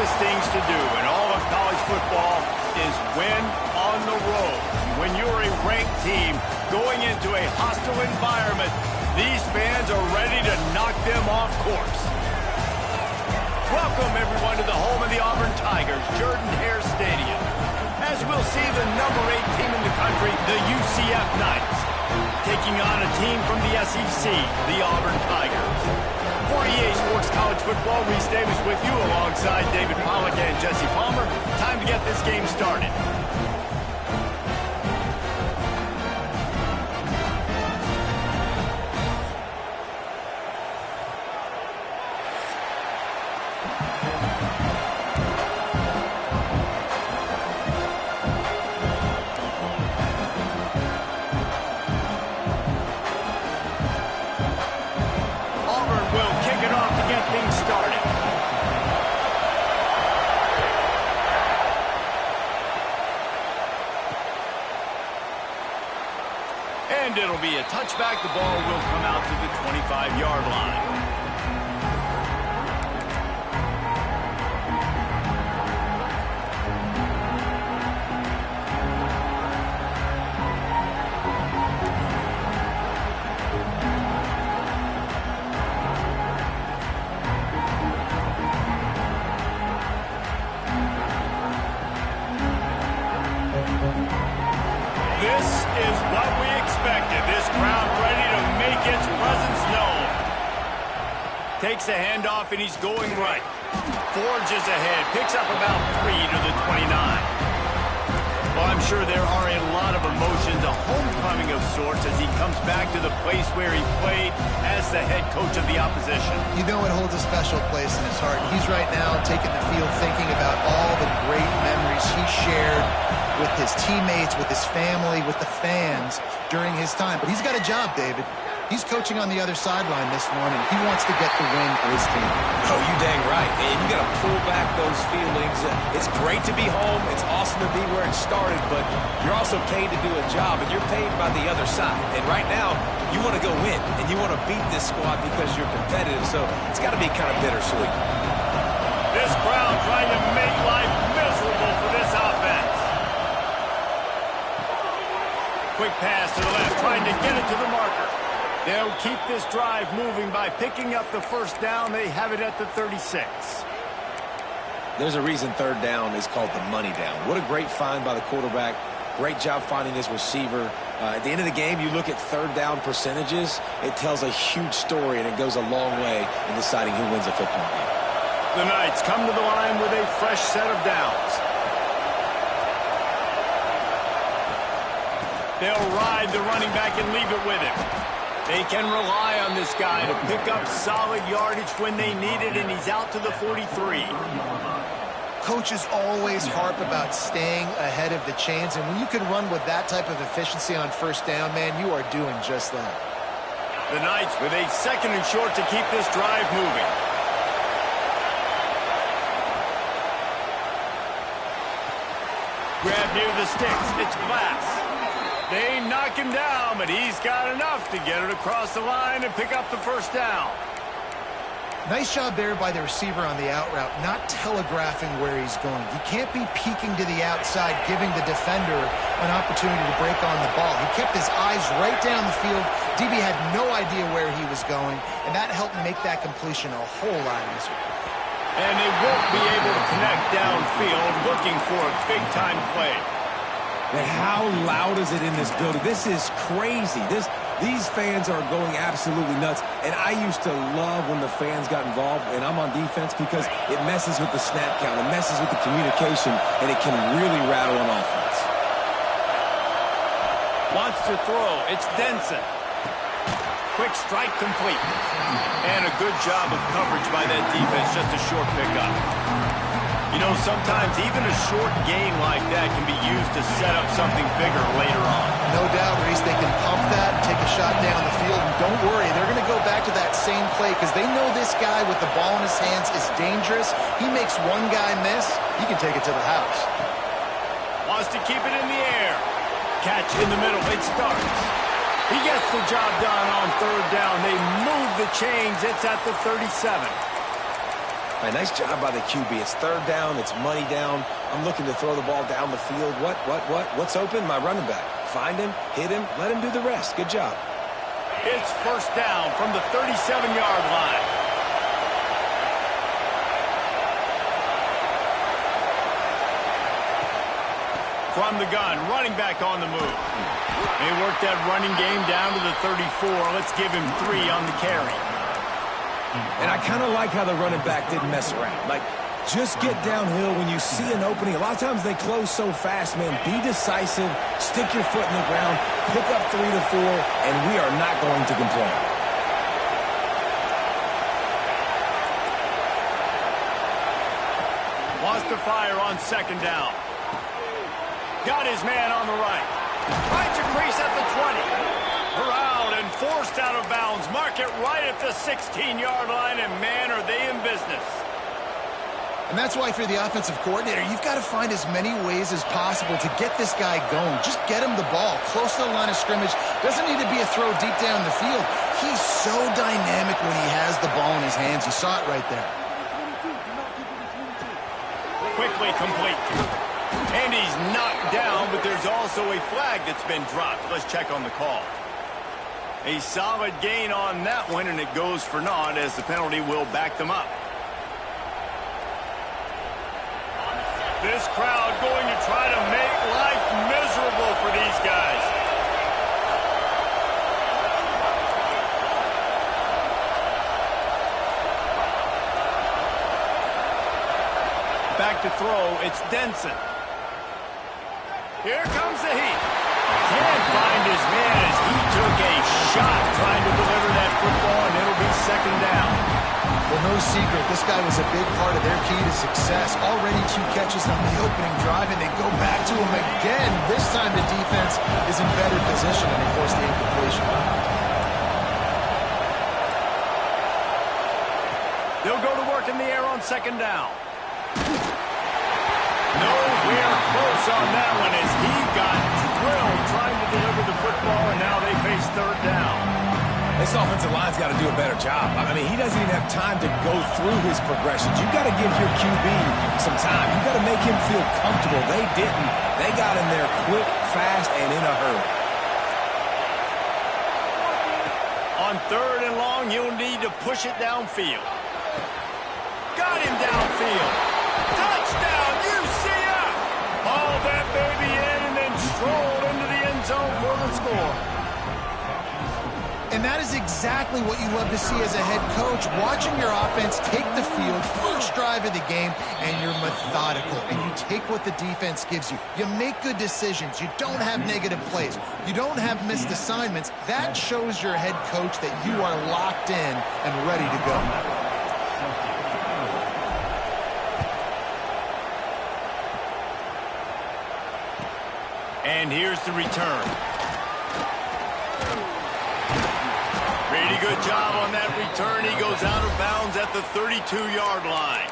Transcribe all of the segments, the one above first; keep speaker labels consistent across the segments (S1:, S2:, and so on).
S1: toughest things to do in all of college football is win on the road. When you're a ranked team going into a hostile environment, these fans are ready to knock them off course. Welcome, everyone, to the home of the Auburn Tigers, Jordan-Hare Stadium. As we'll see the number 8 team in the country, the UCF Knights, taking on a team from the SEC, the Auburn Tigers. For EA Sports College Football, Reese Davis with you alongside David Pollack and Jesse Palmer. Time to get this game started. And it'll be a touchback. The ball will come out to the 25-yard line. This is what we expected. This crowd ready to make its presence known. Takes a handoff, and he's going right. Forges ahead. Picks up about 3 to the 29. Well, I'm sure there are a lot of emotions, a homecoming of sorts, as he comes back to the place where he played as the head coach of the opposition.
S2: You know it holds a special place in his heart. He's right now taking the field thinking about all the great memories he shared with his teammates, with his family, with the fans during his time. But he's got a job, David. He's coaching on the other sideline this morning. He wants to get the win for his team.
S3: Oh, you dang right. And you got to pull back those feelings. It's great to be home. It's awesome to be where it started, but you're also paid to do a job, and you're paid by the other side. And right now, you want to go win, and you want to beat this squad because you're competitive, so it's got to be kind of bittersweet.
S1: This crowd trying to make life miserable for this offense. Quick pass to the left, trying to get it to the marker. They'll keep this drive moving by picking up the first down. They have it at the 36.
S3: There's a reason third down is called the money down. What a great find by the quarterback. Great job finding his receiver. At the end of the game, you look at third down percentages. It tells a huge story, and it goes a long way in deciding who wins a football game.
S1: The Knights come to the line with a fresh set of downs. They'll ride the running back and leave it with him. They can rely on this guy to pick up solid yardage when they need it, and he's out to the 43.
S2: Coaches always harp about staying ahead of the chains, and when you can run with that type of efficiency on first down, man, you are doing just that.
S1: The Knights with a second and short to keep this drive moving. Grab near the sticks. It's Glass. They knock him down, but he's got enough to get it across the line and pick up the first down.
S2: Nice job there by the receiver on the out route, not telegraphing where he's going. He can't be peeking to the outside, giving the defender an opportunity to break on the ball. He kept his eyes right down the field. DB had no idea where he was going, and that helped make that completion a whole lot easier.
S1: And they won't be able to connect downfield, looking for a big-time play.
S3: And how loud is it in this building? This is crazy. These fans are going absolutely nuts. And I used to love when the fans got involved, and I'm on defense, because it messes with the snap count. It messes with the communication, and it can really rattle an offense.
S1: Wants to throw. It's Denson. Quick strike complete. And a good job of coverage by that defense. Just a short pickup. You know, sometimes even a short gain like that can be used to set up something bigger later on.
S2: No doubt, Reese, they can pump that and take a shot down the field. And don't worry, they're going to go back to that same play because they know this guy with the ball in his hands is dangerous. He makes one guy miss, he can take it to the house.
S1: Wants to keep it in the air. Catch in the middle. It starts. He gets the job done on third down. They move the chains. It's at the 37.
S3: All right, nice job by the QB. It's third down. It's money down. I'm looking to throw the ball down the field. What's open? My running back. Find him, hit him, let him do the rest. Good job.
S1: It's first down from the 37-yard line. From the gun, running back on the move. They work that running game down to the 34. Let's give him 3 on the carry.
S3: And I kind of like how the running back didn't mess around. Like, just get downhill when you see an opening. A lot of times they close so fast, man. Be decisive, stick your foot in the ground, pick up 3 to 4, and we are not going to complain.
S1: Wants to fire on second down. Got his man on the right. Finds a crease at the 20. Around and forced out of bounds. Mark it right at the 16-yard line, and man, are they in business.
S2: And that's why, for the offensive coordinator, you've got to find as many ways as possible to get this guy going. Just get him the ball close to the line of scrimmage. Doesn't need to be a throw deep down the field. He's so dynamic when he has the ball in his hands. You saw it right there.
S1: Quickly complete. And he's knocked down, but there's also a flag that's been dropped. Let's check on the call. A solid gain on that one, and it goes for naught as the penalty will back them up. This crowd going to try to make life miserable for these guys. Back to throw, it's Denson. Here comes the heat. Can't find his man as he took a shot trying to deliver that football, and it'll be second down.
S2: Well, no secret, this guy was a big part of their key to success. Already 2 catches on the opening drive, and they go back to him again. This time the defense is in better position, and they force the incompletion.
S1: They'll go to work in the air on second down. Nowhere close on that one as he got drilled trying to deliver the football, and now they face third down.
S3: This offensive line's got to do a better job. I mean, he doesn't even have time to go through his progressions. You've got to give your QB some time. You've got to make him feel comfortable. They didn't. They got him there quick, fast, and in a hurry.
S1: On third and long, he'll need to push it downfield. Got him downfield. Touchdown, UCF! Haul that baby in and then stroll into the end zone for the score.
S2: And that is exactly what you love to see as a head coach. Watching your offense take the field, first drive of the game, and you're methodical. And you take what the defense gives you. You make good decisions. You don't have negative plays. You don't have missed assignments. That shows your head coach that you are locked in and ready to go.
S1: And here's the return. Pretty good job on that return. He goes out of bounds at the 32-yard line.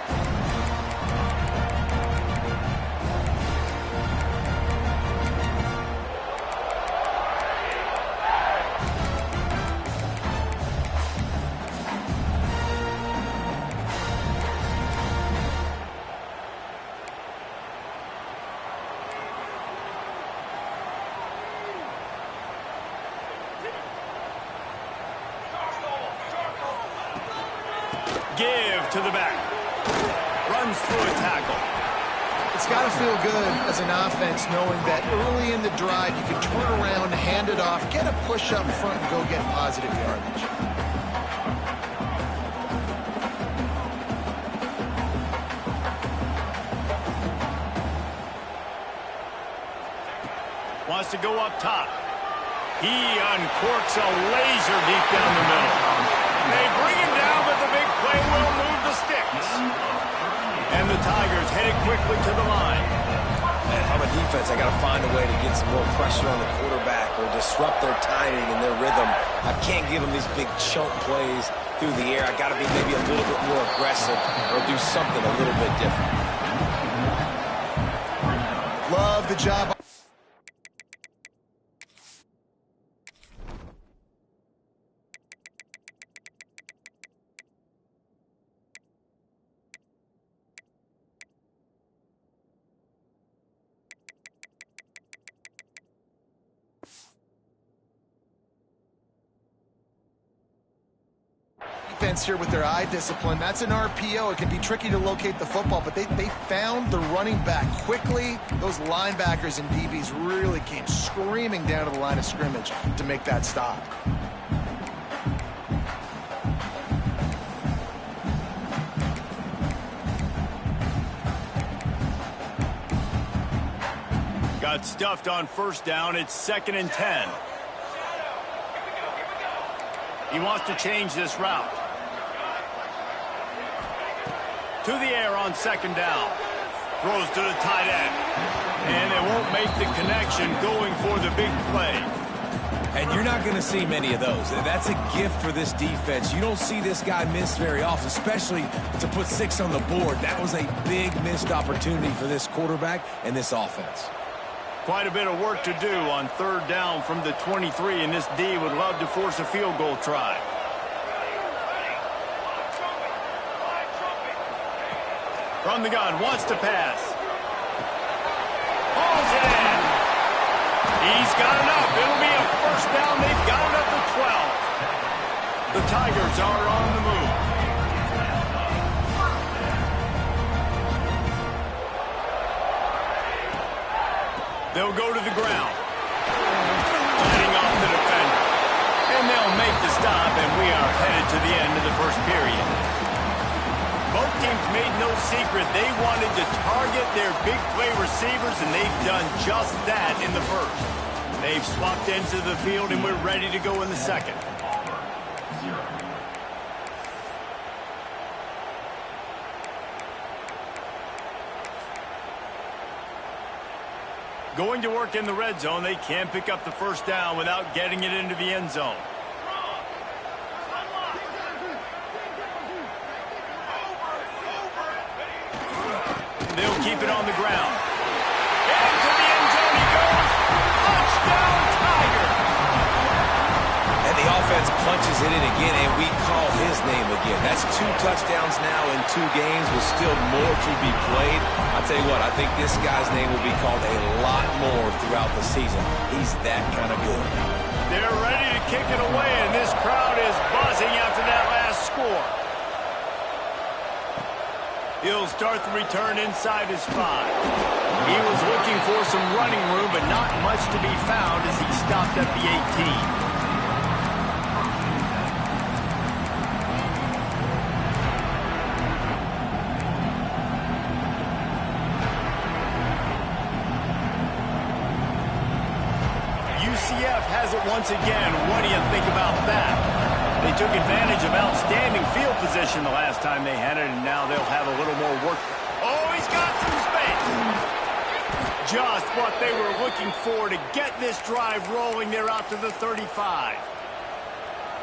S1: Give to the back. Runs through a tackle.
S2: It's got to feel good as an offense knowing that early in the drive you can turn around, hand it off, get a push up front, and go get positive yardage.
S1: Wants to go up top. He uncorks a laser deep down the middle. They bring him down, but the big play will move the sticks. And the Tigers headed quickly to the line.
S3: And if I'm a defense, I got to find a way to get some more pressure on the quarterback or disrupt their timing and their rhythm. I can't give them these big chunk plays through the air. I got to be maybe a little bit more aggressive or do something a little bit different.
S2: Love the job. defense here with their eye discipline. That's an RPO. It can be tricky to locate the football, but they found the running back quickly. Those linebackers and DBs really came screaming down to the line of scrimmage to make that stop.
S1: Got stuffed on first down. It's 2nd and 10. He wants to change this route. To the air on 2nd down. Throws to the tight end. And they won't make the connection going for the big play.
S3: And you're not going to see many of those. That's a gift for this defense. You don't see this guy miss very often, especially to put 6 on the board. That was a big missed opportunity for this quarterback and this offense.
S1: Quite a bit of work to do on 3rd down from the 23, and this D would love to force a field goal try. From the gun, wants to pass. Hauls it in. He's got enough. It'll be a first down. They've got it up to 12. The Tigers are on the move. They'll go to the ground. Letting off the defender. And they'll make the stop, and we are headed to the end of the first period. Both teams made no secret they wanted to target their big play receivers, and they've done just that in the first. They've swapped into the field, and we're ready to go in the second. Going to work in the red zone. They can't pick up the first down without getting it into the end zone. They'll keep it on the ground. Into the end zone he goes. Touchdown, Tiger!
S3: And the offense punches it in again, and we call his name again. That's 2 touchdowns now in 2 games with still more to be played. I'll tell you what, I think this guy's name will be called a lot more throughout the season. He's that kind of good.
S1: They're ready to kick it away, and this crowd is buzzing after that last score. He'll start the return inside his 5. He was looking for some running room, but not much to be found as he stopped at the 18. UCF has it once again. What do you think about that? They took advantage of outstanding field position the last time they had it, and now they'll have a little more work. Oh, he's got some space. Just what they were looking for to get this drive rolling. They're out to the 35.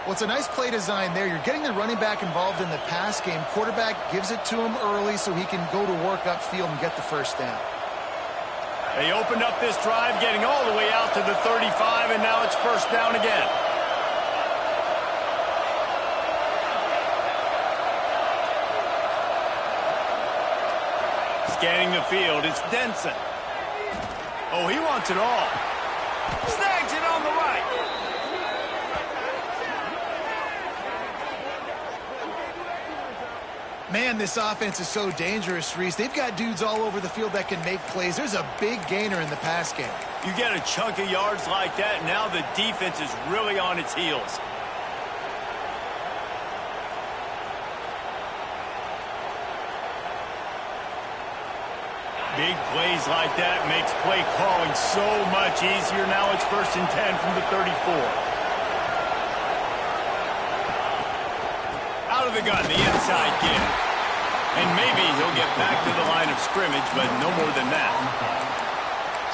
S2: Well, it's a nice play design there. You're getting the running back involved in the pass game. Quarterback gives it to him early so he can go to work upfield and get the first down.
S1: They opened up this drive, getting all the way out to the 35, and now it's first down again. Scanning the field, it's Denson. Oh, he wants it all. Snags it on the right.
S2: Man, this offense is so dangerous, Reese. They've got dudes all over the field that can make plays. There's a big gainer in the pass game.
S1: You get a chunk of yards like that, now the defense is really on its heels. Big plays like that makes play calling so much easier. Now it's first and 10 from the 34. Out of the gun, the inside give. And maybe he'll get back to the line of scrimmage, but no more than that.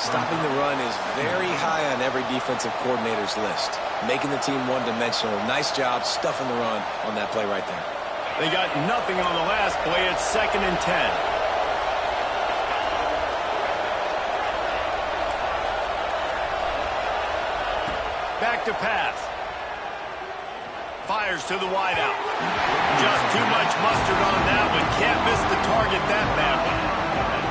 S3: Stopping the run is very high on every defensive coordinator's list. Making the team one-dimensional. Nice job stuffing the run on that play right there.
S1: They got nothing on the last play. It's second and 10. Back to pass. Fires to the wideout. Just too much mustard on that one. Can't miss the target that badly.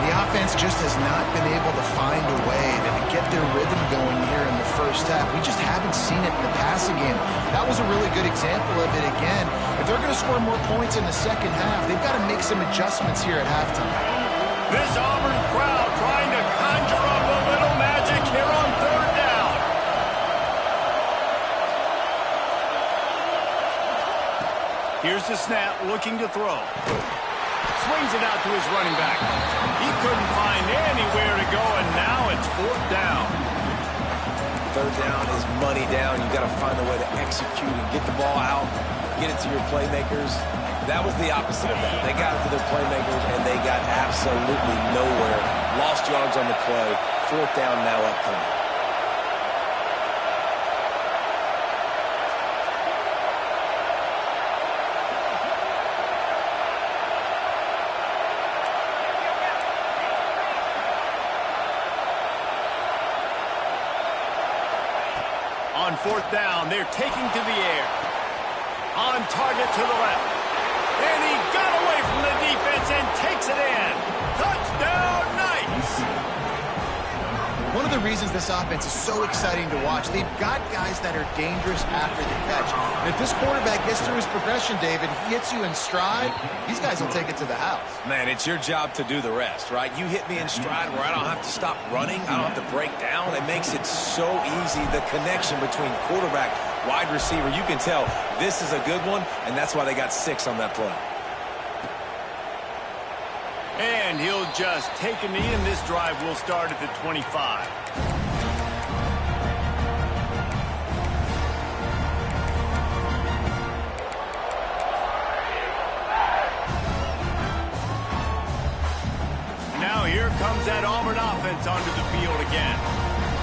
S2: The offense just has not been able to find a way to get their rhythm going here in the first half. We just haven't seen it in the passing game. That was a really good example of it again. If they're going to score more points in the second half, they've got to make some adjustments here at halftime.
S1: This Auburn crowd trying to conjure up a little magic here on third down. Here's the snap, looking to throw. Swings it out to his running back. He couldn't find anywhere to go, and now it's fourth down.
S3: Third down is money down. You've got to find a way to execute and get the ball out, get it to your playmakers. That was the opposite of that. They got it to their playmakers, and they got absolutely nowhere. Lost yards on the play. Fourth down now upcoming.
S1: On fourth down, they're taking to the air. On target to the left. And he got away from the defense and takes it in. Touchdown, Knights!
S2: One of the reasons this offense is so exciting to watch, they've got guys that are dangerous after the catch. And if this quarterback gets through his progression, David, he hits you in stride, these guys will take it to the house.
S3: Man, it's your job to do the rest, right? You hit me in stride where I don't have to stop running. I don't have to break down. It makes it so easy. The connection between quarterback, wide receiver, you can tell this is a good one, and that's why they got 6 on that play.
S1: And he'll just take a knee, and this drive will start at the 25. Now here comes that Auburn offense onto the field again.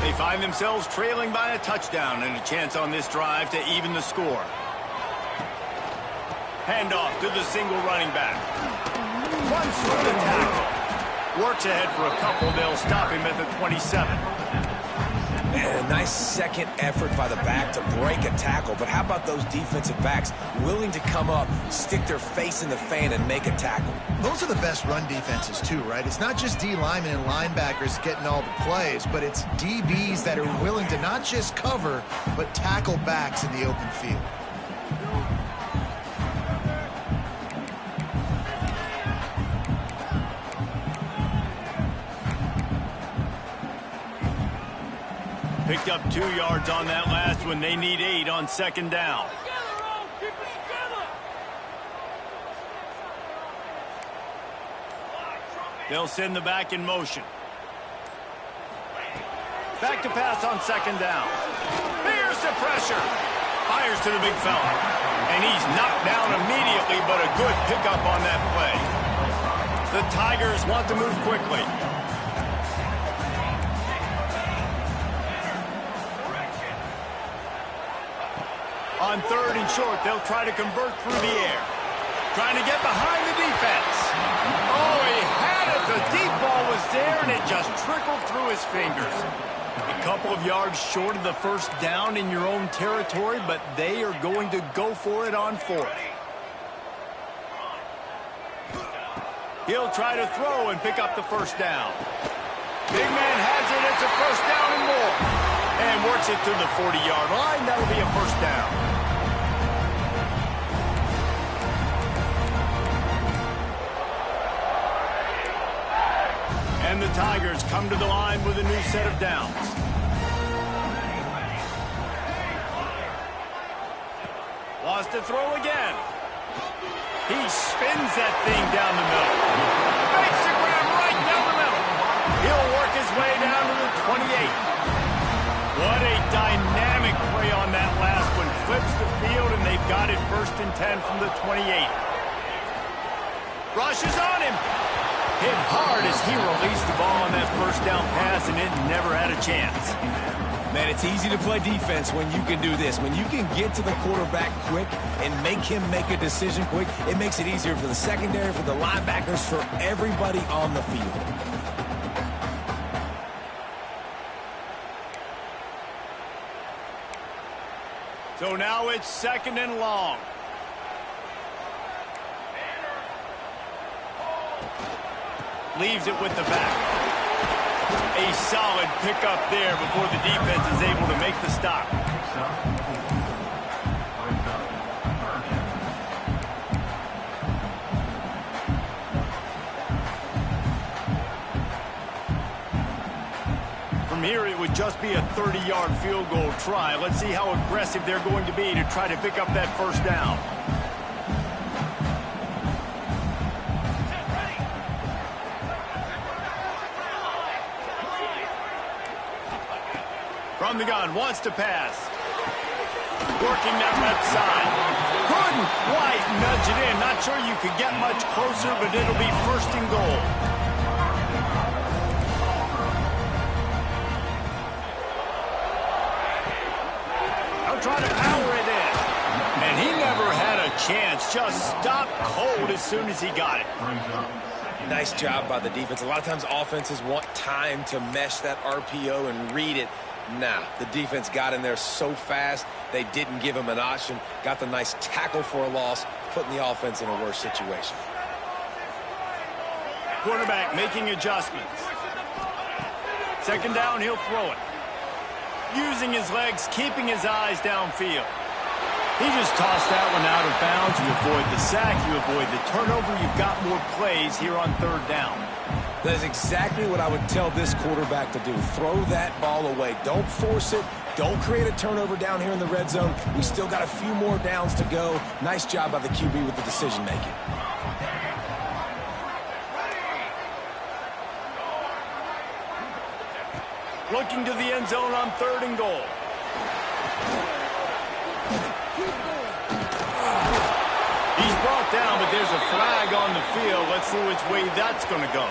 S1: They find themselves trailing by a touchdown and a chance on this drive to even the score. Handoff to the single running back. Runs through the tackle. Works ahead for a couple. They'll stop him at the 27.
S3: And a nice second effort by the back to break a tackle. But how about those defensive backs willing to come up, stick their face in the fan, and make a tackle?
S2: Those are the best run defenses, too, right? It's not just D linemen and linebackers getting all the plays, but it's DBs that are willing to not just cover, but tackle backs in the open field.
S1: Picked up 2 yards on that last one. They need 8 on second down. They'll send the back in motion. Back to pass on second down. Here's the pressure. Fires to the big fella. And he's knocked down immediately, but a good pickup on that play. The Tigers want to move quickly. On third and short, they'll try to convert through the air. Trying to get behind the defense. Oh, he had it. The deep ball was there, and it just trickled through his fingers. A couple of yards short of the first down in your own territory, but they are going to go for it on fourth. He'll try to throw and pick up the first down. Big man has it. It's a first down and more. And works it to the 40-yard line. That'll be a first down. And the Tigers come to the line with a new set of downs. Lost to throw again. He spins that thing down the middle. Makes the grab right down the middle. He'll work his way down to the 28. What a dynamic play on that last one. Flips the field, and they've got it first and 10 from the 28. Rushes on him. Hit hard as he released the ball on that first down pass, and it never had a chance.
S3: Man, it's easy to play defense when you can do this. When you can get to the quarterback quick and make him make a decision quick, it makes it easier for the secondary, for the linebackers, for everybody on the field.
S1: So now it's second and long. Leaves it with the back. A solid pickup there before the defense is able to make the stop. From here, it would just be a 30-yard field goal try. Let's see how aggressive they're going to be to try to pick up that first down. From the gun, wants to pass. Working that left side. Couldn't quite nudge it in. Not sure you could get much closer, but it'll be first and goal. I'll try to power it in. And he never had a chance. Just stopped cold as soon as he got it.
S3: Nice job by the defense. A lot of times offenses want time to mesh that RPO and read it. Nah, the defense got in there so fast, they didn't give him an option. Got the nice tackle for a loss, putting the offense in a worse situation.
S1: Quarterback making adjustments. Second down, he'll throw it. Using his legs, keeping his eyes downfield. He just tossed that one out of bounds. You avoid the sack, you avoid the turnover. You've got more plays here on third down.
S3: That is exactly what I would tell this quarterback to do. Throw that ball away. Don't force it. Don't create a turnover down here in the red zone. We still got a few more downs to go. Nice job by the QB with the decision-making.
S1: Looking to the end zone on third and goal. He's brought down, but there's a flag on the field. Let's see which way that's going to go.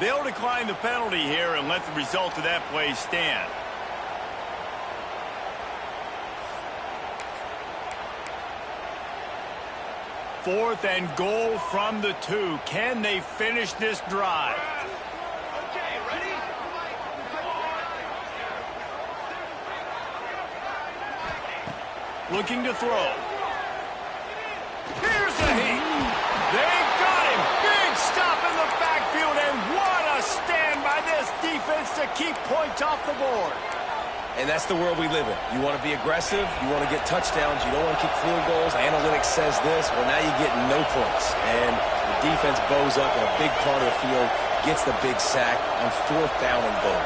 S1: They'll decline the penalty here and let the result of that play stand. Fourth and goal from the 2. Can they finish this drive?
S4: Okay, ready?
S1: Looking to throw. Here's a heat. They got him. Big stop in the backfield, and what a stand by this defense to keep points off the board.
S3: And that's the world we live in. You want to be aggressive. You want to get touchdowns. You don't want to kick field goals. Analytics says this. Well, now you get no points. And the defense bows up in a big part of the field, gets the big sack on fourth down and goal.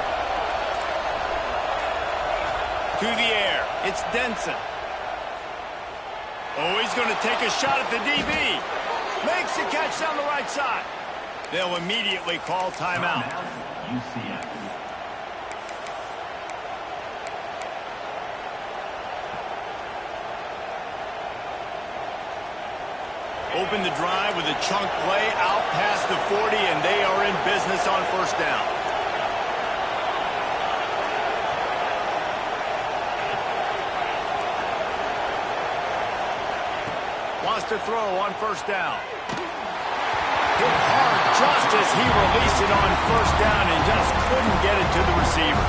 S1: To the air. It's Denson. Oh, he's going to take a shot at the DB. Makes the catch down the right side. They'll immediately call timeout.
S4: UCF.
S1: Open the drive with a chunk play out past the 40, and they are in business on first down. Wants to throw on first down. Hit hard just as he released it on first down and just couldn't get it to the receiver.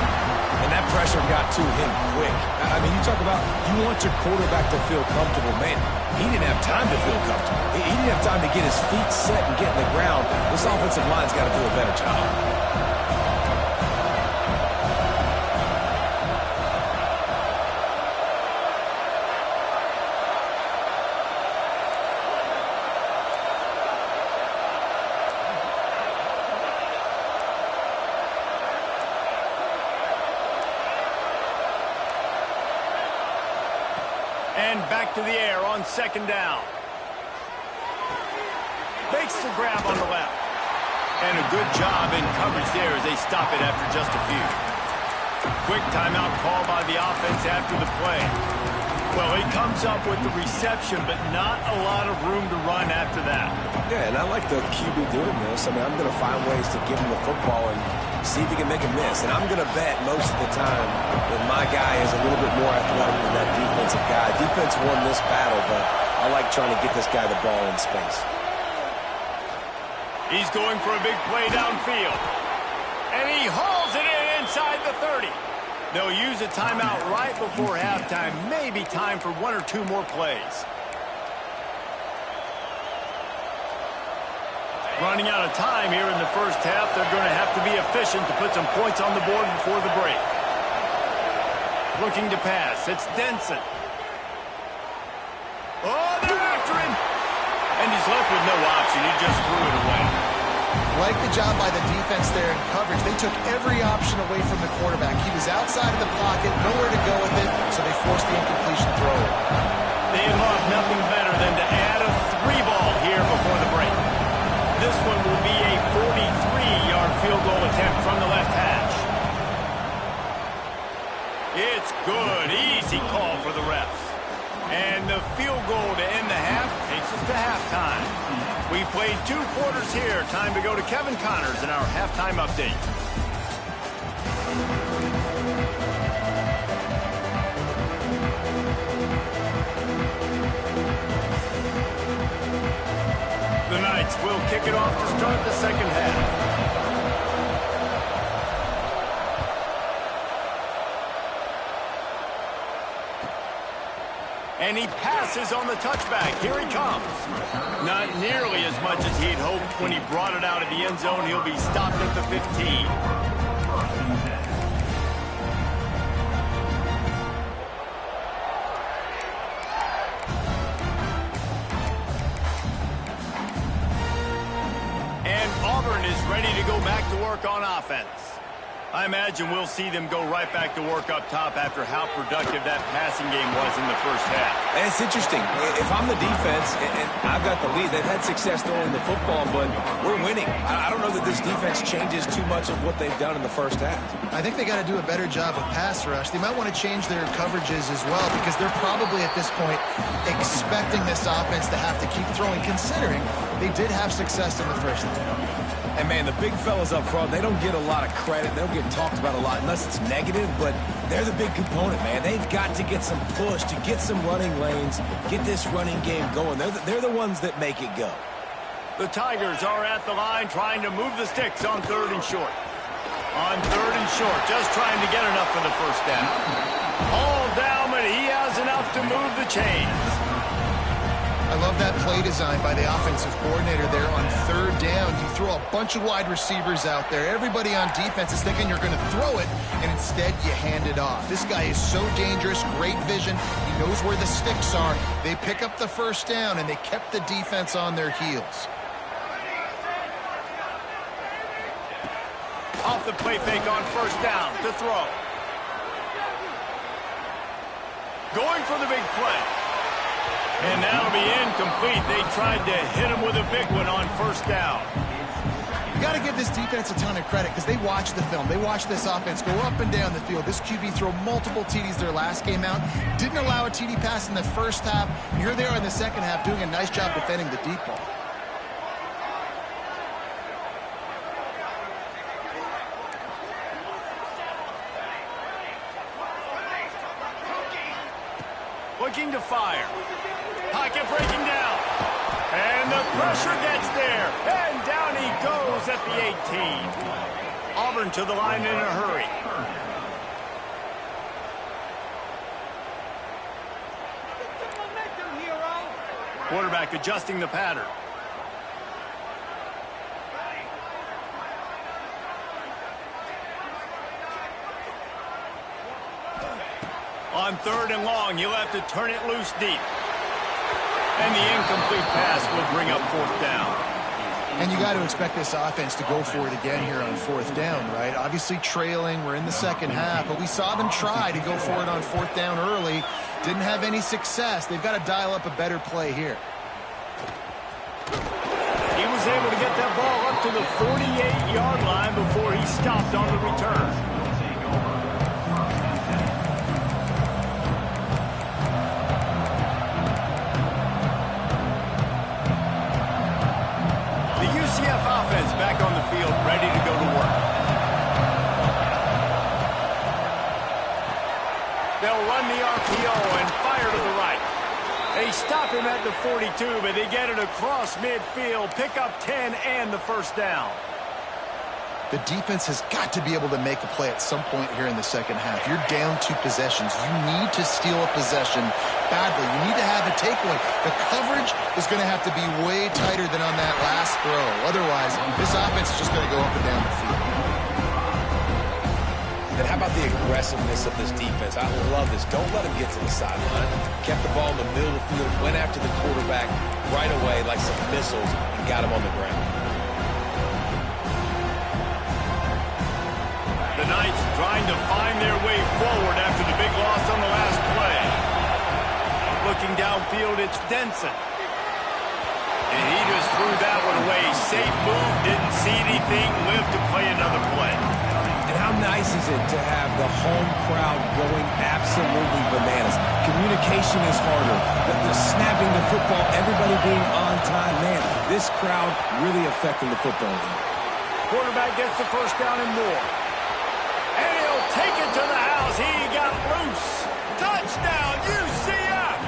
S3: And that pressure got to him quick. I mean, you talk about you want your quarterback to feel comfortable. Man, he didn't have time to feel comfortable. He didn't have time to get his feet set and get in the ground. This offensive line's got to do a better job.
S1: And back to the air on second down. Makes the grab on the left. And a good job in coverage there as they stop it after just a few. Quick timeout call by the offense after the play. Well, he comes up with the reception, but not a lot of room to run after that.
S3: Yeah, and I like the QB doing this. I mean, I'm going to find ways to give him the football and see if he can make a miss. And I'm going to bet most of the time that my guy is a little bit more athletic than that defensive guy. Defense won this battle, but I like trying to get this guy the ball in space.
S1: He's going for a big play downfield. And he hauls it in inside the 30. They'll use a timeout right before halftime. Maybe time for one or two more plays. Running out of time here in the first half. They're going to have to be efficient to put some points on the board before the break. Looking to pass. It's Denson. Oh, they're after him. And he's left with no option. He just threw it away.
S2: Like the job by the defense there in coverage. They took every option away from the quarterback. He was outside of the pocket, nowhere to go with it, so they forced the incompletion throw.
S1: They had lost nothing better than to add a 3-ball here before the break. This one will be a 43-yard field goal attempt from the left hash. It's good. Easy call for the refs. And the field goal to end the half takes us to halftime. We played 2 quarters here. Time to go to Kevin Connors in our halftime update. The Knights will kick it off to start the second half. And he passes on the touchback. Here he comes. Not nearly as much as he'd hoped when he brought it out of the end zone. He'll be stopped at the 15. Auburn is ready to go back to work on offense. I imagine we'll see them go right back to work up top after how productive that passing game was in the first half.
S3: And it's interesting. If I'm the defense and I've got the lead, they've had success throwing the football, but we're winning. I don't know that this defense changes too much of what they've done in the first half.
S2: I think they got to do a better job of pass rush. They might want to change their coverages as well because they're probably at this point expecting this offense to have to keep throwing, considering they did have success in the first half.
S3: And, man, the big fellas up front, they don't get a lot of credit. They don't get talked about a lot unless it's negative, but they're the big component, man. They've got to get some push, to get some running lanes, get this running game going. They're the ones that make it go.
S1: The Tigers are at the line trying to move the sticks on 3rd and short. On 3rd and short, just trying to get enough for the first down. All down, but he has enough to move the chains.
S2: I love that play design by the offensive coordinator there on 3rd down. You throw a bunch of wide receivers out there. Everybody on defense is thinking you're going to throw it, and instead you hand it off. This guy is so dangerous, great vision. He knows where the sticks are. They pick up the first down, and they kept the defense on their heels.
S1: Off the play fake on 1st down to throw. Going for the big play. And that'll be incomplete. They tried to hit him with a big one on 1st down.
S2: You got to give this defense a ton of credit because they watch the film. They watch this offense go up and down the field. This QB throw multiple TDs their last game out. Didn't allow a TD pass in the first half. And here they are in the second half doing a nice job defending the deep ball.
S1: Looking to fire. Pocket breaking down. And the pressure gets there. And down he goes at the 18. Auburn to the line in a hurry. Quarterback adjusting the pattern. On 3rd and long, you'll have to turn it loose deep. And the incomplete pass will bring up 4th down.
S2: And you got to expect this offense to go for it again here on 4th down, right? Obviously trailing, we're in the second half, but we saw them try to go for it on 4th down early. Didn't have any success. They've got to dial up a better play here.
S1: He was able to get that ball up to the 48-yard line before he stopped on the return. UCF offense back on the field, ready to go to work. They'll run the RPO and fire to the right. They stop him at the 42, but they get it across midfield, pick up 10 and the 1st down.
S2: The defense has got to be able to make a play at some point here in the second half. You're down 2 possessions. You need to steal a possession badly. You need to have a takeaway. The coverage is going to have to be way tighter than on that last throw. Otherwise, this offense is just going to go up and down the field.
S3: And how about the aggressiveness of this defense? I love this. Don't let him get to the sideline. Kept the ball in the middle of the field, went after the quarterback right away like some missiles, and got him on the ground.
S1: The Knights trying to find their way forward after the big loss on the last play. Looking downfield, it's Denson. And he just threw that one away. Safe move, didn't see anything, lived to play another play.
S3: And how nice is it to have the home crowd going absolutely bananas? Communication is harder. The snapping the football, everybody being on time. Man, this crowd really affecting the football game.
S1: Quarterback gets the first down and more. And he'll take it to the house. He got loose. Touchdown, UCF!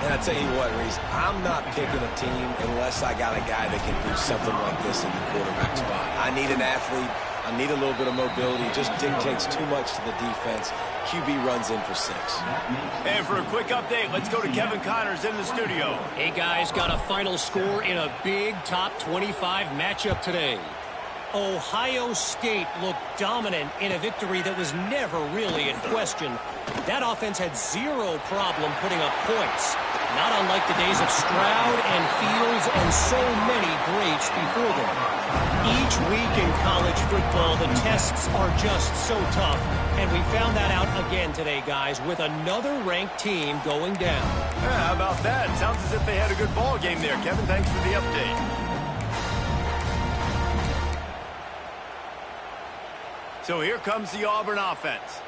S3: And I tell you what, Reese, I'm not picking a team unless I got a guy that can do something like this in the quarterback spot. I need an athlete. I need a little bit of mobility. It just dictates too much to the defense. QB runs in for 6.
S1: And for a quick update, let's go to Kevin Connors in the studio.
S5: Hey, guys, got a final score in a big top 25 matchup today. Ohio State looked dominant in a victory that was never really in question. That offense had zero problem putting up points, not unlike the days of Stroud and Fields and so many greats before them. Each week in college football, the tests are just so tough, and we found that out again today, guys, with another ranked team going down.
S1: Yeah, how about that? Sounds as if they had a good ball game there. Kevin, thanks for the update. So here comes the Auburn offense.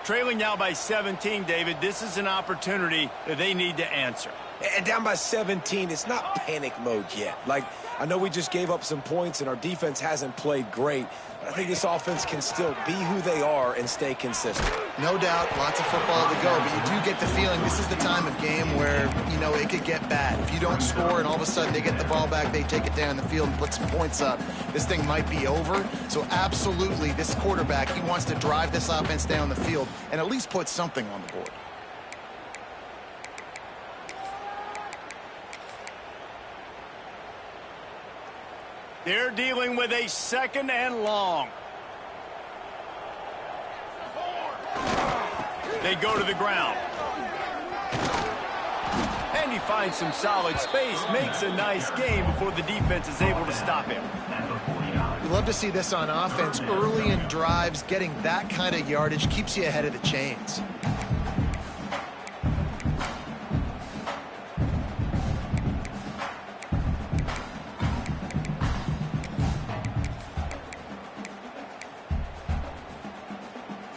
S1: Trailing now by 17, David. This is an opportunity that they need to answer.
S3: And down by 17, it's not panic mode yet. Like, I know we just gave up some points and our defense hasn't played great. But I think this offense can still be who they are and stay consistent.
S2: No doubt, lots of football to go, but you do get the feeling this is the time of game where, you know, it could get bad. If you don't score and all of a sudden they get the ball back, they take it down the field and put some points up, this thing might be over. So absolutely, this quarterback, he wants to drive this offense down the field and at least put something on the board.
S1: They're dealing with a 2nd and long. They go to the ground. And he finds some solid space, makes a nice game before the defense is able to stop him.
S2: You love to see this on offense. Early in drives, getting that kind of yardage keeps you ahead of the chains.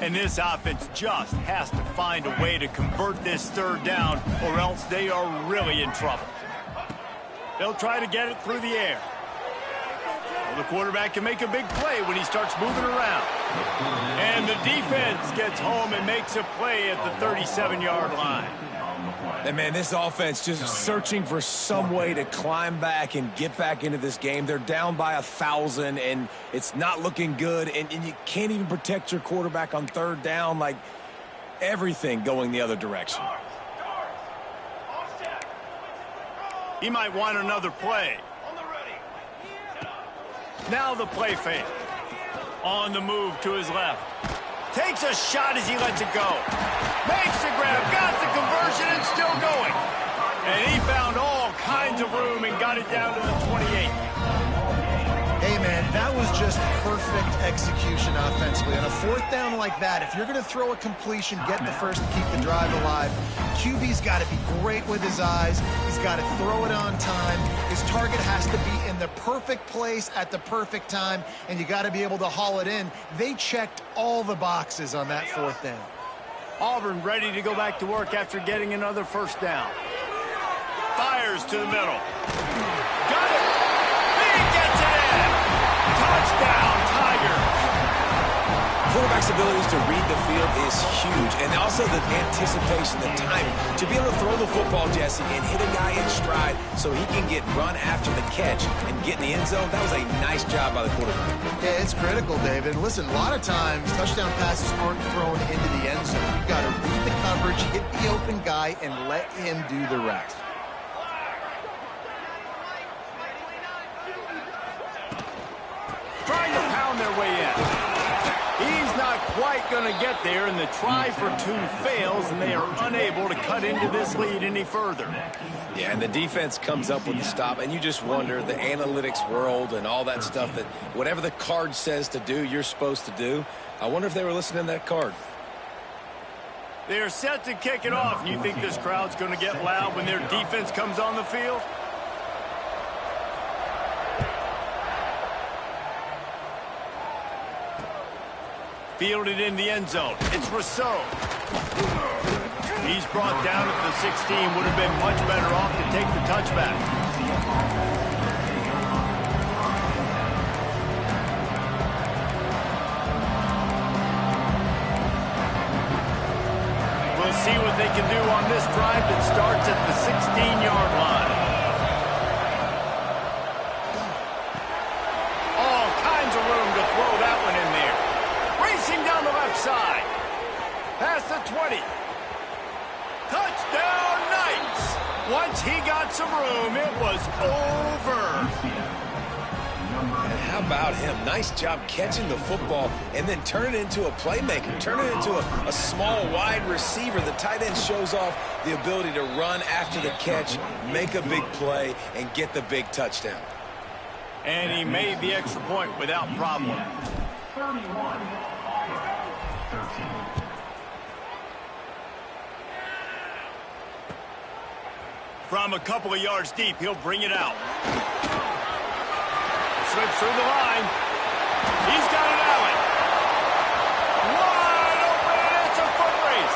S1: And this offense just has to find a way to convert this 3rd down, or else they are really in trouble. They'll try to get it through the air. Well, the quarterback can make a big play when he starts moving around. And the defense gets home and makes a play at the 37-yard line.
S3: And, man, this offense just searching for some way to climb back and get back into this game. They're down by 1,000, and it's not looking good. And you can't even protect your quarterback on 3rd down. Like, everything going the other direction.
S1: He might want another play. Now the play fake. On the move to his left. Takes a shot as he lets it go. Makes the grab, got the conversion, and still going. And he found all kinds of room and got it down to the 28.
S2: Hey, man, that was just perfect execution offensively. On a 4th down like that, if you're going to throw a completion, get the first and keep the drive alive. QB's got to be great with his eyes. He's got to throw it on time. His target has to be in the perfect place at the perfect time, and you got to be able to haul it in. They checked all the boxes on that 4th down.
S1: Auburn ready to go back to work after getting another 1st down. Fires to the middle. Got it. He gets it in. Touchdown, Tigers.
S3: quarterback's abilities to read the field is huge, and also the anticipation, the timing. To be able to throw the football, Jesse, and hit a guy in stride so he can get run after the catch and get in the end zone, that was a nice job by the quarterback.
S2: Yeah, it's critical, David. Listen, a lot of times touchdown passes aren't thrown into the end zone. You've got to read the coverage, hit the open guy, and let him do the rest.
S1: Trying to pound their way in. He's not quite going to get there, and the try for two fails, and they are unable to cut into this lead any further.
S3: Yeah, and the defense comes up with the stop, and you just wonder, the analytics world and all that stuff, that whatever the card says to do, you're supposed to do. I wonder if they were listening to that card.
S1: They're set to kick it off. You think this crowd's going to get loud when their defense comes on the field? Fielded in the end zone. It's Rousseau. He's brought down at the 16. Would have been much better off to take the touchback. We'll see what they can do on this drive that starts at the 16-yard line. All kinds of room to throw that one in there. Racing down the left side. Past the 20. Touchdown, Knights! Once he got some room, it was over.
S3: And how about him? Nice job catching the football and then turn it into a playmaker. Turn it into a small, wide receiver. The tight end shows off the ability to run after the catch, make a big play, and get the big touchdown.
S1: And he made the extra point without problem.
S4: 31.
S1: From a couple of yards deep, he'll bring it out. Slips through the line. He's got it, Allen. Wide open, it's a foot race.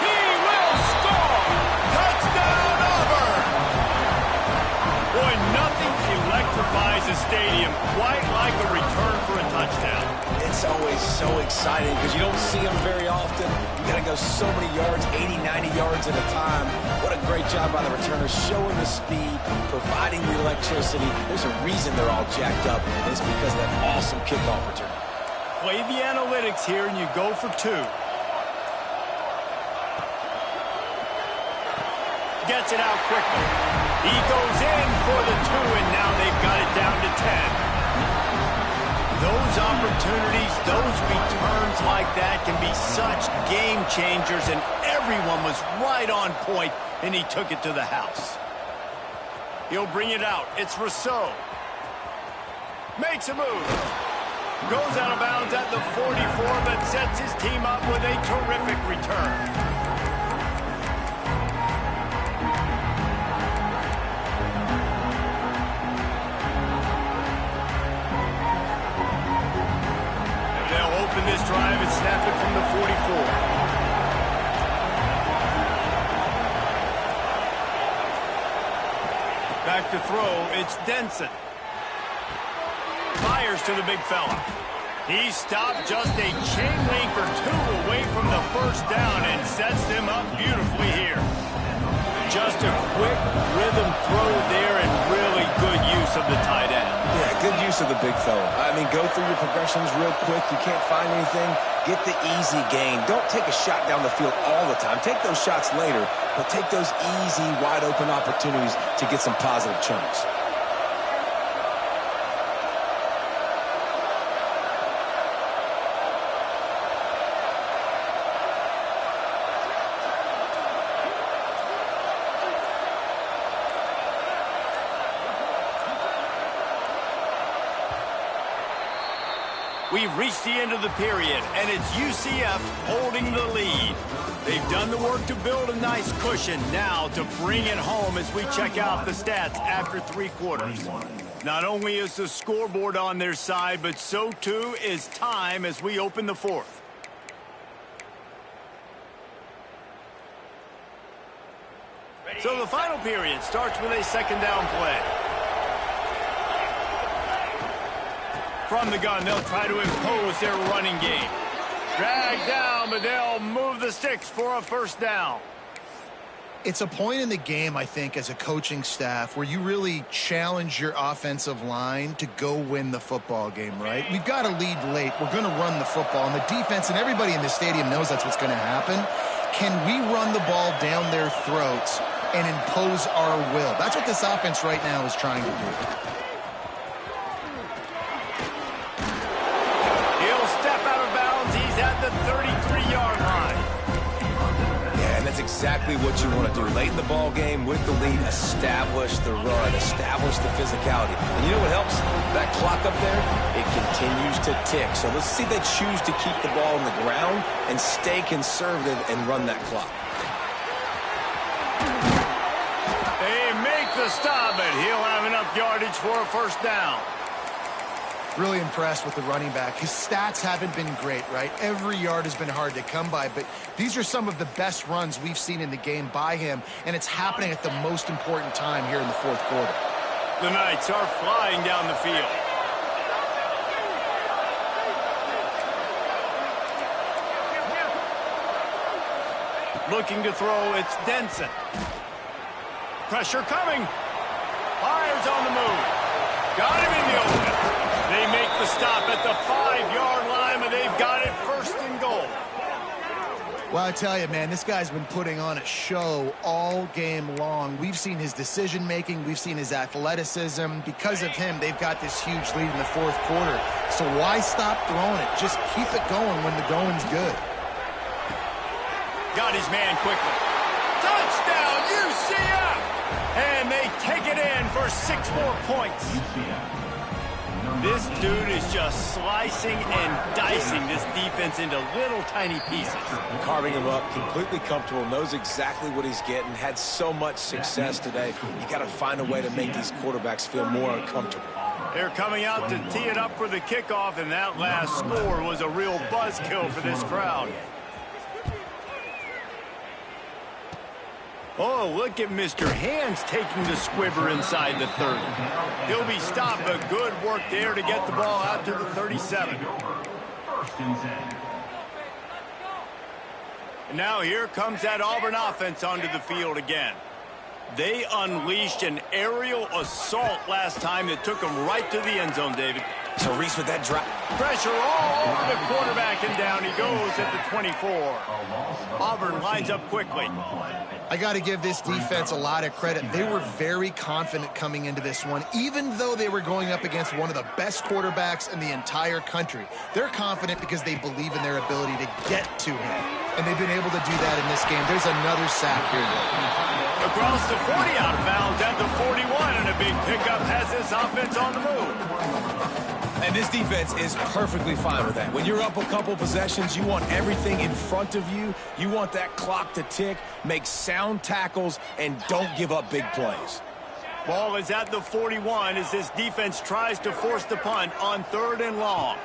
S1: He will score. Touchdown, Auburn. Boy, nothing electrifies a stadium quite like a return for a touchdown.
S3: It's always so exciting because you don't see them very often. You got to go so many yards, 80, 90 yards at a time. What a great job by the returner, showing the speed, providing the electricity. There's a reason they're all jacked up, and it's because of that awesome kickoff return.
S1: Play the analytics here, and you go for two. Gets it out quickly. He goes in for the two, and now they've got it down to 10. Those opportunities, those returns like that can be such game changers, and everyone was right on point, and he took it to the house. He'll bring it out. It's Rousseau. Makes a move. Goes out of bounds at the 44, but sets his team up with a terrific return. This drive and snap it from the 44. Back to throw, it's Denson. Fires to the big fella. He stopped just a chain link or two away from the first down and sets them up beautifully here. Just a quick rhythm throw there and really good use of the tight end.
S3: Yeah, good use of the big fella. I mean, go through your progressions real quick. You can't find anything. Get the easy gain. Don't take a shot down the field all the time. Take those shots later, but take those easy, wide-open opportunities to get some positive chunks.
S1: We've reached the end of the period, and it's UCF holding the lead. They've done the work to build a nice cushion. Now to bring it home as we check out the stats after three quarters. Not only is the scoreboard on their side, but so too is time as we open the fourth. So the final period starts with a second down play. From the gun, they'll try to impose their running game. Dragged down, but they'll move the sticks for a first down.
S2: It's a point in the game, I think, as a coaching staff where you really challenge your offensive line to go win the football game, right? We've got to lead late. We're going to run the football. And the defense and everybody in the stadium knows that's what's going to happen. Can we run the ball down their throats and impose our will? That's what this offense right now is trying to do.
S1: He'll step out of bounds. He's at the 33-yard line.
S3: Yeah, and that's exactly what you want to do. Late in the ball game with the lead, establish the run, establish the physicality. And you know what helps? That clock up there, it continues to tick. So let's see if they choose to keep the ball on the ground and stay conservative and run that clock.
S1: They make the stop, but he'll have enough yardage for a first down.
S2: Really impressed with the running back. His stats haven't been great, right? Every yard has been hard to come by, but these are some of the best runs we've seen in the game by him, and it's happening at the most important time here in the fourth quarter.
S1: The Knights are flying down the field. Looking to throw, it's Denson. Pressure coming. Fires on the move. Got him in the open. They make the stop at the 5-yard line, but they've got it first and goal.
S2: Well, I tell you, man, this guy's been putting on a show all game long. We've seen his decision-making. We've seen his athleticism. Because of him, they've got this huge lead in the fourth quarter. So why stop throwing it? Just keep it going when the going's good.
S1: Got his man quickly. Touchdown, UCF! And they take it in for 6 more points. This dude is just slicing and dicing this defense into little tiny pieces.
S3: Carving him up, completely comfortable, knows exactly what he's getting, had so much success today. You got to find a way to make these quarterbacks feel more uncomfortable.
S1: They're coming out to tee it up for the kickoff, and that last score was a real buzzkill for this crowd. Oh, look at Mr. Hands taking the squibber inside the 30. He'll be stopped, but good work there to get the ball out to the 37. And now here comes that Auburn offense onto the field again. They unleashed an aerial assault last time that took them right to the end zone, David.
S3: So Reese with that drop.
S1: Pressure all over the quarterback, and down he goes at the 24. Auburn lines up quickly.
S2: I got to give this defense a lot of credit. They were very confident coming into this one, even though they were going up against one of the best quarterbacks in the entire country. They're confident because they believe in their ability to get to him, and they've been able to do that in this game. There's another sack here.
S1: Across the 40, out of bounds at the 41, and a big pickup has this offense on the move.
S3: And this defense is perfectly fine with that. When you're up a couple possessions, you want everything in front of you. You want that clock to tick, make sound tackles, and don't give up big plays.
S1: Ball is at the 41 as this defense tries to force the punt on 3rd and long.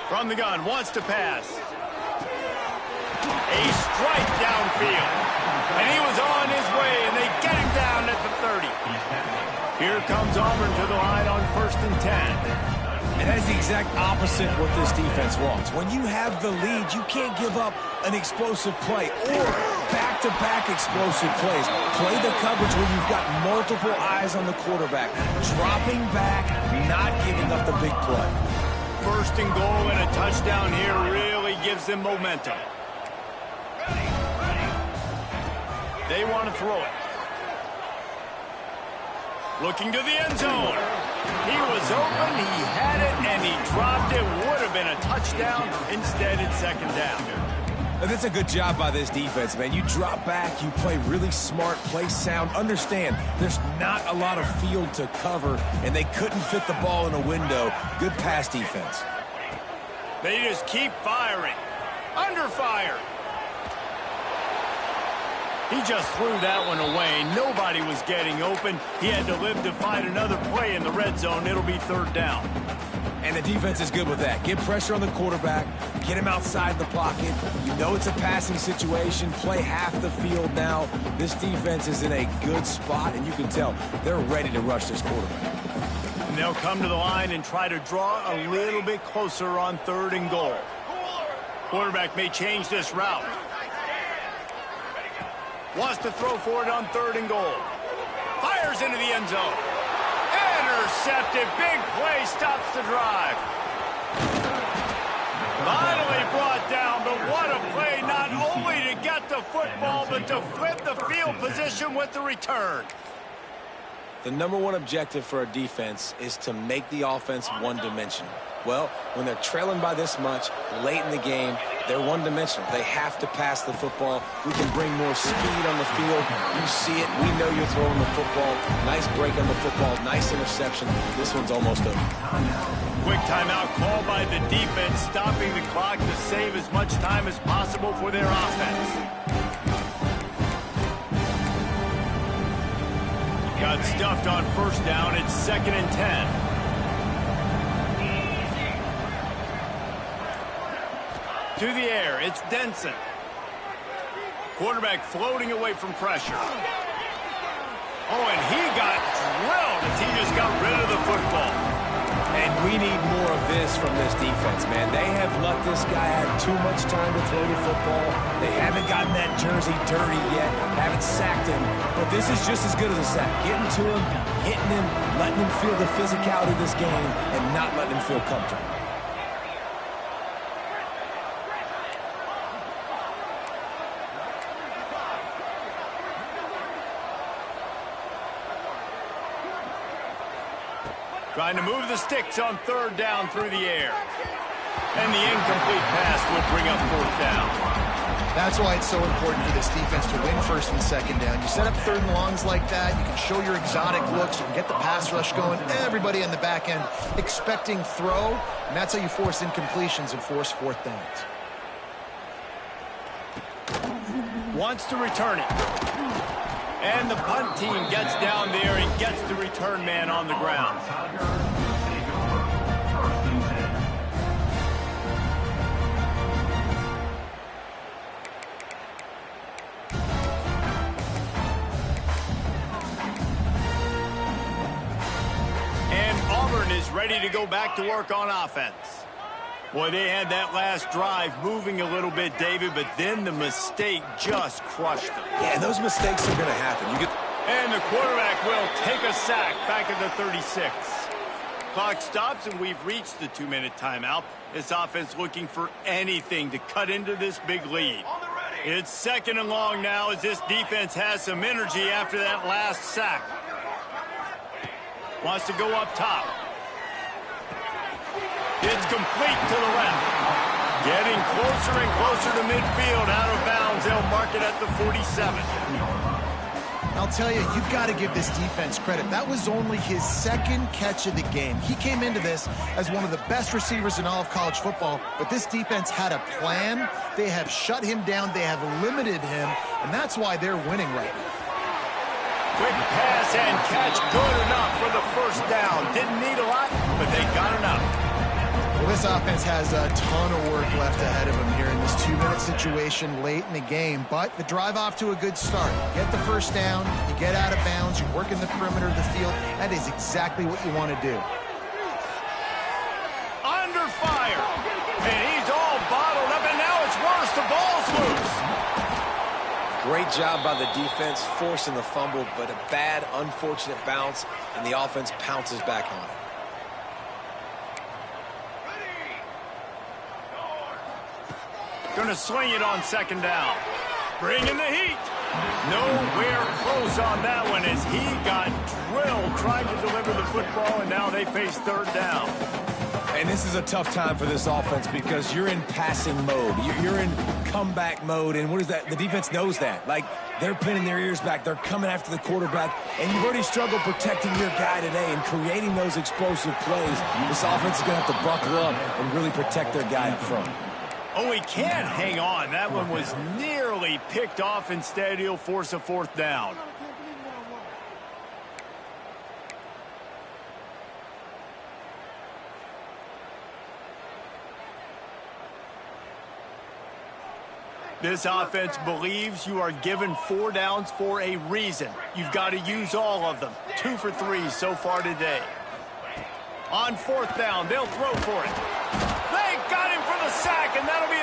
S1: From the gun, wants to pass. A strike downfield. And he was on his way, and they get him down at the 30. Here comes Auburn to the line on 1st and 10.
S3: And that's the exact opposite what this defense wants. When you have the lead, you can't give up an explosive play or back-to-back explosive plays. Play the coverage where you've got multiple eyes on the quarterback. Dropping back, not giving up the big play.
S1: 1st and goal and a touchdown here really gives them momentum. They want to throw it. Looking to the end zone. He was open, he had it, and he dropped it. Would have been a touchdown. Instead, it's 2nd down.
S3: And that's a good job by this defense, man. You drop back, you play really smart, play sound. Understand, there's not a lot of field to cover, and they couldn't fit the ball in a window. Good pass defense.
S1: They just keep firing. Under fire. He just threw that one away. Nobody was getting open. He had to live to fight another play in the red zone. It'll be 3rd down.
S3: And the defense is good with that. Get pressure on the quarterback. Get him outside the pocket. You know it's a passing situation. Play half the field now. This defense is in a good spot, and you can tell they're ready to rush this quarterback.
S1: And they'll come to the line and try to draw a little bit closer on 3rd and goal. Quarterback may change this route. Wants to throw for it on 3rd and goal. Fires into the end zone. Intercepted. Big play stops the drive. Finally brought down, but what a play, not only to get the football, but to flip the field position with the return.
S3: The number one objective for a defense is to make the offense one-dimensional. Well, when they're trailing by this much late in the game, they're one-dimensional. They have to pass the football. We can bring more speed on the field. You see it. We know you're throwing the football. Nice break on the football. Nice interception. This one's almost over.
S1: Quick timeout called by the defense, stopping the clock to save as much time as possible for their offense. Got stuffed on 1st down. It's 2nd and 10. To the air, it's Denson. Quarterback floating away from pressure. Oh, and he got drilled as he just got rid of the football.
S3: And we need more of this from this defense, man. They have let this guy have too much time to throw the football. They haven't gotten that jersey dirty yet, haven't sacked him. But this is just as good as a sack. Getting to him, hitting him, letting him feel the physicality of this game, and not letting him feel comfortable.
S1: Trying to move the sticks on 3rd down through the air. And the incomplete pass will bring up 4th down.
S2: That's why it's so important for this defense to win 1st and 2nd down. You set up 3rd and longs like that, you can show your exotic looks, you can get the pass rush going, everybody on the back end expecting throw, and that's how you force incompletions and force 4th downs.
S1: Wants to return it. And the punt team gets down there and gets the return man on the ground. And Auburn is ready to go back to work on offense. Boy, they had that last drive moving a little bit, David, but then the mistake just crushed them.
S3: Yeah, and those mistakes are going to happen.
S1: And the quarterback will take a sack back at the 36. Clock stops, and we've reached the 2-minute timeout. This offense looking for anything to cut into this big lead. It's 2nd and long now as this defense has some energy after that last sack. Wants to go up top. It's complete to the left. Getting closer and closer to midfield, out of bounds. They'll mark it at the 47.
S2: I'll tell you, you've got to give this defense credit. That was only his 2nd catch of the game. He came into this as one of the best receivers in all of college football, but this defense had a plan. They have shut him down. They have limited him, and that's why they're winning right now.
S1: Quick pass and catch, good enough for the 1st down. Didn't need a lot, but they got enough.
S2: Well, this offense has a ton of work left ahead of them here in this 2-minute situation late in the game, but the drive off to a good start. You get the 1st down, you get out of bounds, you're working the perimeter of the field. That is exactly what you want to do.
S1: Under fire, and he's all bottled up, and now it's worse. The ball's loose.
S3: Great job by the defense, forcing the fumble, but a bad, unfortunate bounce, and the offense pounces back on it.
S1: Going to swing it on 2nd down. Bringing the heat. Nowhere close on that one as he got drilled trying to deliver the football, and now they face 3rd down.
S3: And this is a tough time for this offense because you're in passing mode. You're in comeback mode, and what is that? The defense knows that. Like, they're pinning their ears back. They're coming after the quarterback, and you've already struggled protecting your guy today and creating those explosive plays. This offense is going to have to buckle up and really protect their guy up front.
S1: Oh, he can't hang on. That one was nearly picked off. Instead, he'll force a 4th down. This offense believes you are given 4 downs for a reason. You've got to use all of them. 2 for 3 so far today. On 4th down, they'll throw for it. They got him for the sack, and that'll be